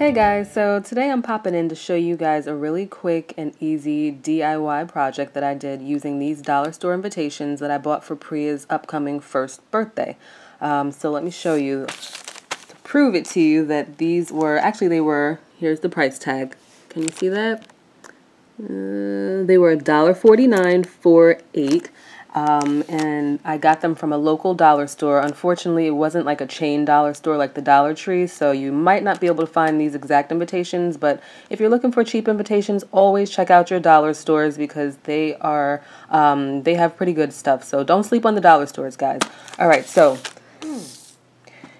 Hey guys, so today I'm popping in to show you guys a really quick and easy DIY project that I did using these dollar store invitations that I bought for Priya's upcoming first birthday. So let me show you to prove it to you that these were, actually they were, here's the price tag. Can you see that? They were $1.49 for 8. And I got them from a local dollar store. Unfortunately, it wasn't like a chain dollar store like the Dollar Tree, so you might not be able to find these exact invitations, but if you're looking for cheap invitations, always check out your dollar stores because they are, they have pretty good stuff, so don't sleep on the dollar stores, guys. Alright, so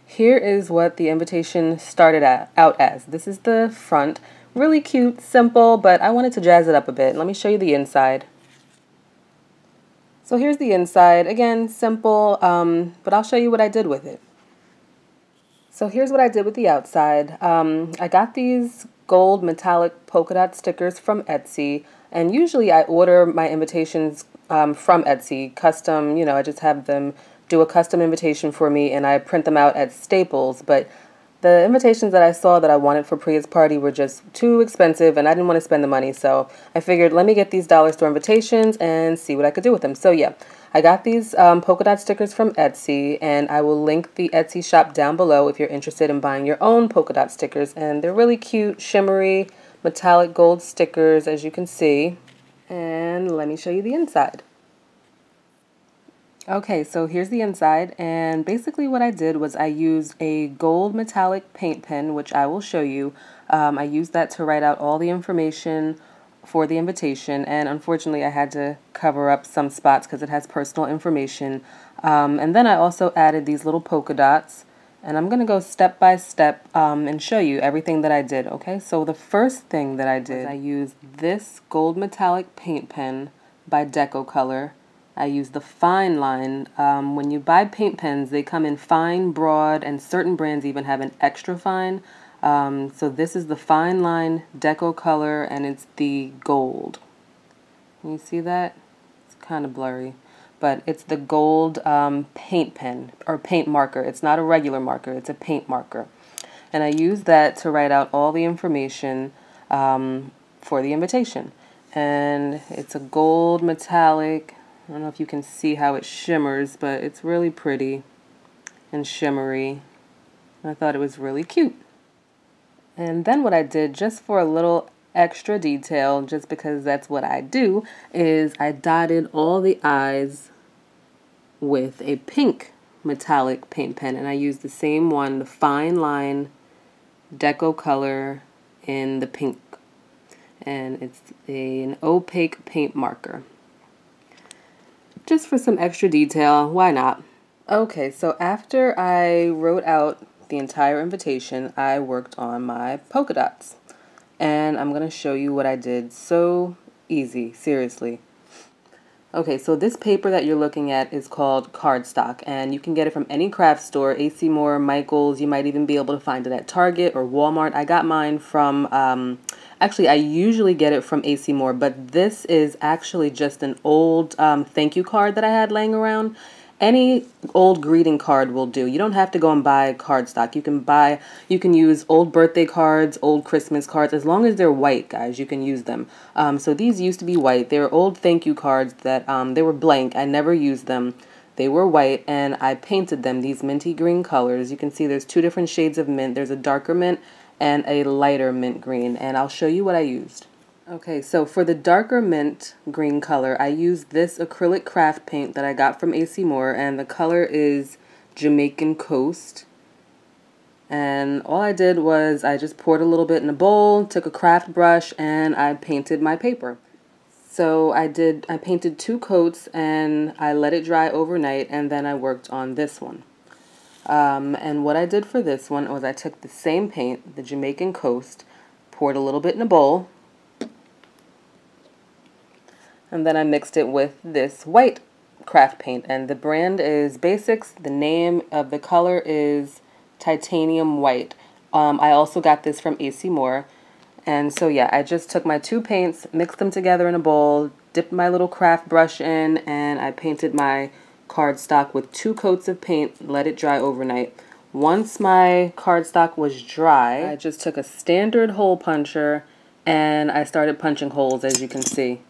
here is what the invitation started out as. This is the front. Really cute, simple, but I wanted to jazz it up a bit. Let me show you the inside. So here's the inside. Again, simple, but I'll show you what I did with it. So here's what I did with the outside. I got these gold metallic polka dot stickers from Etsy, and usually I order my invitations from Etsy, custom, I just have them do a custom invitation for me and I print them out at Staples, but the invitations that I saw that I wanted for Priya's party were just too expensive and I didn't want to spend the money, so I figured let me get these dollar store invitations and see what I could do with them. So yeah, I got these polka dot stickers from Etsy, and I will link the Etsy shop down below if you're interested in buying your own polka dot stickers, and they're really cute, shimmery, metallic gold stickers as you can see. And let me show you the inside. Okay, so here's the inside, and basically what I did was I used a gold metallic paint pen, which I will show you. I used that to write out all the information for the invitation, and unfortunately I had to cover up some spots because it has personal information. And then I also added these little polka dots, and I'm going to go step by step and show you everything that I did. Okay, so the first thing that I did, I used this gold metallic paint pen by Deco. I use the fine line. When you buy paint pens, they come in fine, broad, and certain brands even have an extra fine. So this is the fine line Deco, and it's the gold. Can you see that? It's kind of blurry, but it's the gold paint pen or paint marker. It's not a regular marker, it's a paint marker. And I use that to write out all the information for the invitation. And it's a gold metallic. I don't know if you can see how it shimmers, but it's really pretty and shimmery. I thought it was really cute. And then what I did, just for a little extra detail, just because that's what I do, is I dotted all the eyes with a pink metallic paint pen. And I used the same one, the fine line Deco in the pink. And it's an opaque paint marker. Just for some extra detail, why not? Okay, so after I wrote out the entire invitation, I worked on my polka dots. And I'm going to show you what I did. So easy, seriously. Okay, so this paper that you're looking at is called cardstock, and you can get it from any craft store, AcMoore, Michael's. You might even be able to find it at Target or Walmart. I got mine from, actually I usually get it from AcMoore, but this is actually just an old thank you card that I had laying around. Any old greeting card will do. You don't have to go and buy cardstock. You can use old birthday cards, old Christmas cards. As long as they're white, guys, you can use them. So these used to be white. They were old thank you cards that they were blank. I never used them. They were white, and I painted them these minty green colors. You can see there's two different shades of mint. There's a darker mint and a lighter mint green, and I'll show you what I used. Okay, so for the darker mint green color, I used this acrylic craft paint that I got from AcMoore, and the color is Jamaican Coast. And all I did was I just poured a little bit in a bowl, took a craft brush, and I painted my paper. So I painted 2 coats, and I let it dry overnight, and then I worked on this one. And what I did for this one was I took the same paint, the Jamaican Coast, poured a little bit in a bowl, and then I mixed it with this white craft paint, and the brand is Basics. The name of the color is Titanium White. I also got this from AcMoore. And so yeah, I just took my 2 paints, mixed them together in a bowl, dipped my little craft brush in, and I painted my cardstock with 2 coats of paint, let it dry overnight. once my cardstock was dry, I just took a standard hole puncher and I started punching holes, as you can see.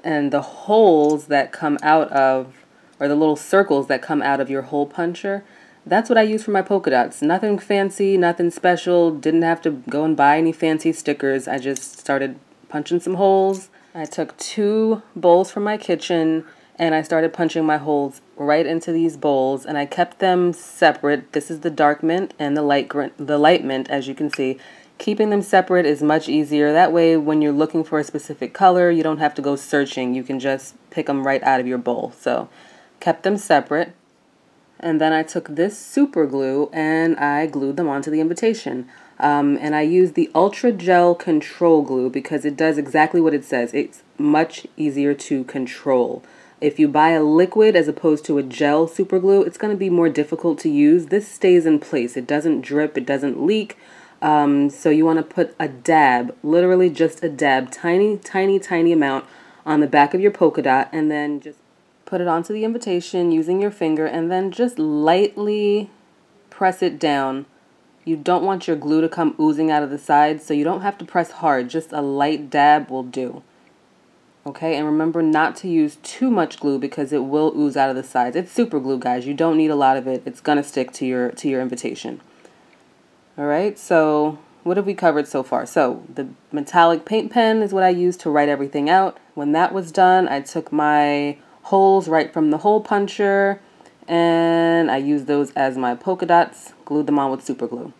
And the holes that come out of, or the little circles that come out of your hole puncher, that's what I use for my polka dots. Nothing fancy, nothing special, didn't have to go and buy any fancy stickers. I just started punching some holes. I took 2 bowls from my kitchen and I started punching my holes right into these bowls, and I kept them separate. This is the dark mint and the light mint, as you can see. Keeping them separate is much easier. That way, when you're looking for a specific color, you don't have to go searching. You can just pick them right out of your bowl. So, kept them separate. And then I took this super glue and I glued them onto the invitation. And I used the Ultra Gel Control Glue because it does exactly what it says. It's much easier to control. If you buy a liquid as opposed to a gel super glue, it's going to be more difficult to use. This stays in place. It doesn't drip. It doesn't leak. So you want to put a dab, literally just a dab, tiny, tiny, tiny amount on the back of your polka dot, and then just put it onto the invitation using your finger, and then just lightly press it down. You don't want your glue to come oozing out of the sides, so you don't have to press hard. Just a light dab will do. Okay, and remember not to use too much glue because it will ooze out of the sides. It's super glue, guys. You don't need a lot of it. It's going to stick to your invitation. All right, so what have we covered so far? So the metallic paint pen is what I used to write everything out. When that was done, I took my holes right from the hole puncher and I used those as my polka dots, glued them on with super glue.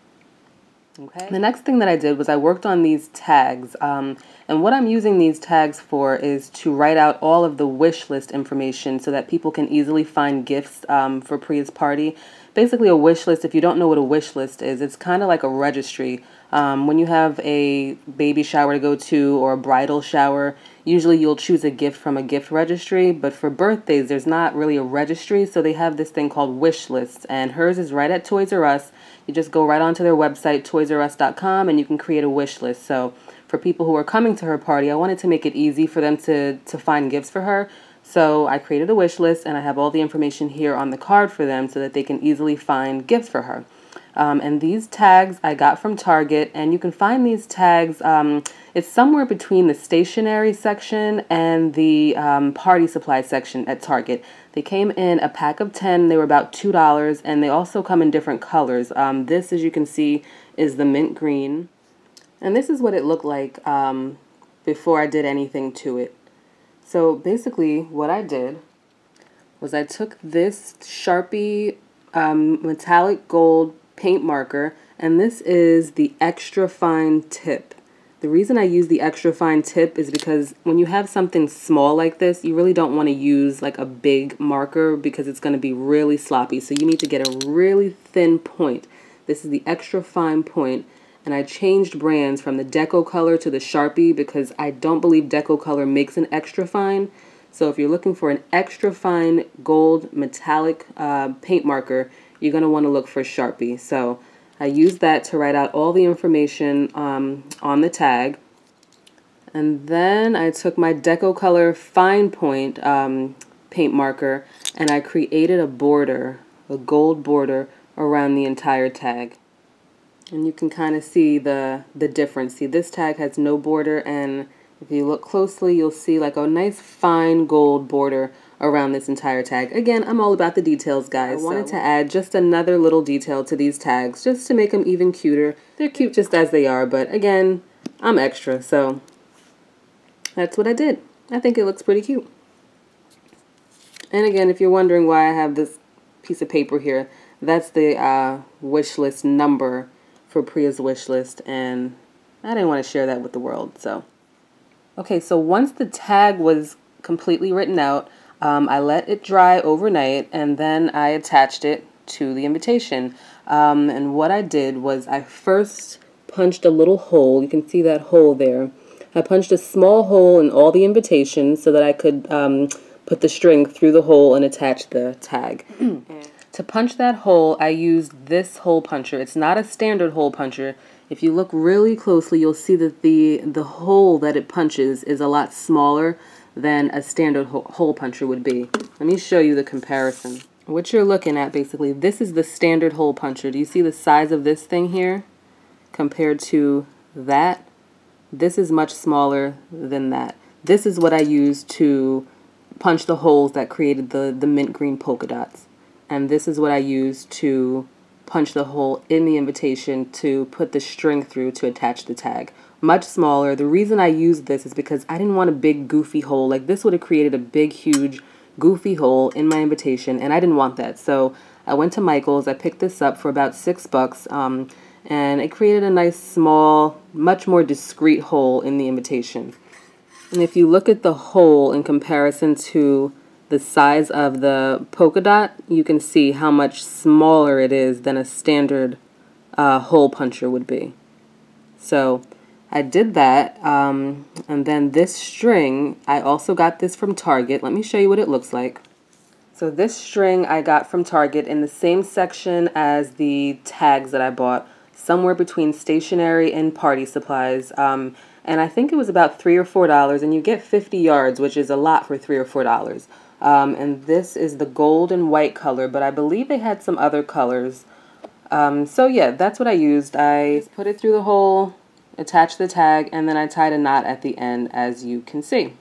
Okay. The next thing that I did was I worked on these tags, and what I'm using these tags for is to write out all of the wish list information so that people can easily find gifts for Priya's party. Basically a wish list, if you don't know what a wish list is, it's kind of like a registry. When you have a baby shower to go to or a bridal shower, usually you'll choose a gift from a gift registry, but for birthdays there's not really a registry, so they have this thing called wish lists, and hers is right at Toys R Us. You just go right onto their website, toysrus.com, and you can create a wish list. So for people who are coming to her party, I wanted to make it easy for them to find gifts for her. So I created a wish list, and I have all the information here on the card for them so that they can easily find gifts for her. And these tags I got from Target, and you can find these tags, it's somewhere between the stationery section and the party supply section at Target. They came in a pack of 10, they were about $2, and they also come in different colors. This, as you can see, is the mint green, and this is what it looked like before I did anything to it. So basically what I did was I took this Sharpie metallic gold paint marker, and this is the extra fine tip. The reason I use the extra fine tip is because when you have something small like this, you really don't want to use like a big marker because it's going to be really sloppy. So you need to get a really thin point. This is the extra fine point, and I changed brands from the Deco Color to the Sharpie because I don't believe Deco Color makes an extra fine. So if you're looking for an extra fine gold metallic paint marker, you're going to want to look for Sharpie. So I used that to write out all the information on the tag. And then I took my Deco Color Fine Point paint marker and I created a border, a gold border around the entire tag. And you can kind of see the difference. See, this tag has no border, and if you look closely, you'll see like a nice fine gold border around this entire tag. Again, I'm all about the details, guys. I wanted to add just another little detail to these tags just to make them even cuter. They're cute just as they are, but again, I'm extra, so that's what I did. I think it looks pretty cute. And again, if you're wondering why I have this piece of paper here, that's the wish list number for Priya's wish list, and I didn't want to share that with the world. So okay, so once the tag was completely written out, I let it dry overnight, and then I attached it to the invitation. And what I did was I first punched a little hole. You can see that hole there. I punched a small hole in all the invitations so that I could put the string through the hole and attach the tag. To punch that hole, I used this hole puncher. It's not a standard hole puncher. If you look really closely, you'll see that the hole that it punches is a lot smaller than a standard hole puncher would be. Let me show you the comparison. what you're looking at basically, this is the standard hole puncher. Do you see the size of this thing here compared to that? This is much smaller than that. This is what I used to punch the holes that created the mint green polka dots. And this is what I used to punch the hole in the invitation to put the string through to attach the tag. Much smaller. The reason I used this is because I didn't want a big goofy hole. Like this would have created a big huge goofy hole in my invitation, and I didn't want that. So I went to Michael's. I picked this up for about $6, and it created a nice small, much more discreet hole in the invitation. And if you look at the hole in comparison to the size of the polka dot, you can see how much smaller it is than a standard hole puncher would be. So I did that, and then this string, I also got this from Target. Let me show you what it looks like. So this string I got from Target in the same section as the tags that I bought, somewhere between stationery and party supplies. And I think it was about $3 or $4, and you get 50 yards, which is a lot for $3 or $4. And this is the gold and white color, but I believe they had some other colors. So yeah, that's what I used. I just put it through the hole, attached the tag, and then I tied a knot at the end, as you can see.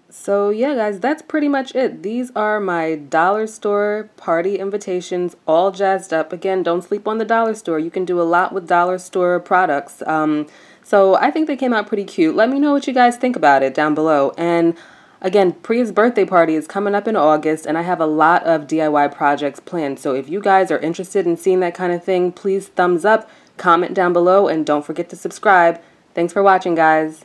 So yeah, guys, that's pretty much it. These are my dollar store party invitations, all jazzed up. Again, don't sleep on the dollar store. You can do a lot with dollar store products. So I think they came out pretty cute. Let me know what you guys think about it down below. And again, Priya's birthday party is coming up in August, and I have a lot of DIY projects planned. So if you guys are interested in seeing that kind of thing, please thumbs up, comment down below, and don't forget to subscribe. Thanks for watching, guys.